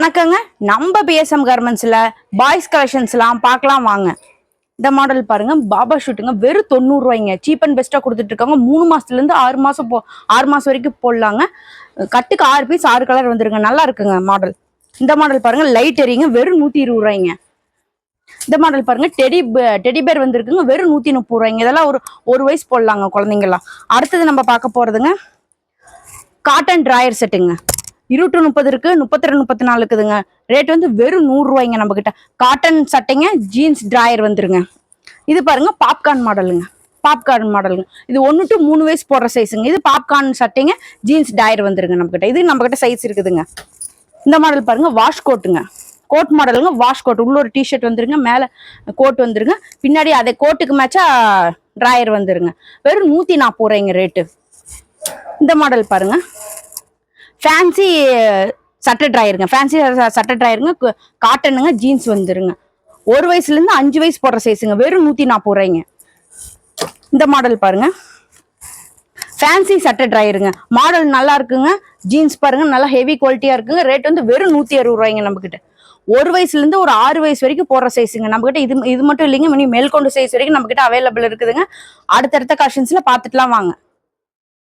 வணக்கங்க. நம்ம BSM கார்மெண்ட்ஸ்ல boys கலெக்ஷன்ஸ்லாம் பார்க்கலாம் வாங்க. இந்த மாடல் பாருங்க, பாபா ஷூட்டுங்க, வெறும் 90 ரூபாய்ங்க. சீப் அண்ட் பெஸ்ட்டாக கொடுத்துட்டு இருக்காங்க. 3 மாசத்துல இருந்து 6 மாசம் 6 மாசம் வரைக்கும் போடலாங்க. கட்டுக்கு 6 பீஸ் 6 கலர் வந்துருங்க. நல்லா இருக்குங்க மாடல். இந்த மாடல் பாருங்க, லைட் எரியுங்க, வெறும் 120 ரூபாய்ங்க. இந்த மாடல் பாருங்க, டெடி பேர் வந்துருக்குங்க, வெறும் 130 ரூபாய்ங்க. இதெல்லாம் ஒரு வயசு போடலாங்க குழந்தைங்கலாம். அடுத்தது நம்ம பார்க்க போறதுங்க, காட்டன் டிராயர் செட்டுங்க. 20-30 இருக்கு, 32 34 இருக்குதுங்க. ரேட் வந்து வெறும் 100 ரூபாய்ங்க. நம்ம கிட்ட காட்டன் சட்டைங்க, ஜீன்ஸ் டிராயர் வந்துருங்க. இது பாருங்க, பாப்கார்ன் மாடலுங்க. பாப்கார்ன் மாடலுங்க. இது 1 to 3 வயசு போடுற சைஸுங்க. இது பாப்கார்ன் சட்டைங்க, ஜீன்ஸ் டிராயர் வந்துருங்க. நம்ம கிட்ட இது நம்ம கிட்ட சைஸ் இருக்குதுங்க. இந்த மாடல் பாருங்க, வாஷ் கோட்டுங்க. கோட் மாடலுங்க, வாஷ் கோட். உள்ள ஒரு டிஷர்ட் வந்துருங்க, மேல கோட் வந்துருங்க, பின்னாடி அதே கோட்டுக்கு மேட்சா டிராயர் வந்துருங்க. வெறும் 140 ரூபாய்ங்க ரேட்டு. இந்த மாடல் பாருங்க, ஃபேன்சி சட்டை டிராயருங்க. ஃபேன்சி சட்டை டிராயருங்க, காட்டனுங்க, ஜீன்ஸ் வந்துருங்க. 1 வயசுல இருந்து 5 வயசு போடுற சைஸுங்க. வெறும் 140 ரூபாய்ங்க. இந்த மாடல் பாருங்க, ஃபேன்சி சட்டை டிராயருங்க. மாடல் நல்லா இருக்குங்க. ஜீன்ஸ் பாருங்க, நல்லா ஹெவி குவாலிட்டியா இருக்குங்க. ரேட் வந்து வெறும் 160 ரூபாய்ங்க. நம்ம கிட்ட 1 வயசுல இருந்து ஒரு 6 வயசு வரைக்கும் போடுற சைஸுங்க. நம்ம கிட்ட இது மட்டும் இல்லைங்க, மேல்கொண்டு சைஸ் வரைக்கும் நம்ம கிட்ட அவைலபிள் இருக்குதுங்க. அடுத்தடுத்த கலெக்ஷன்ஸ்ல பாத்துட்டுலாம் வாங்க.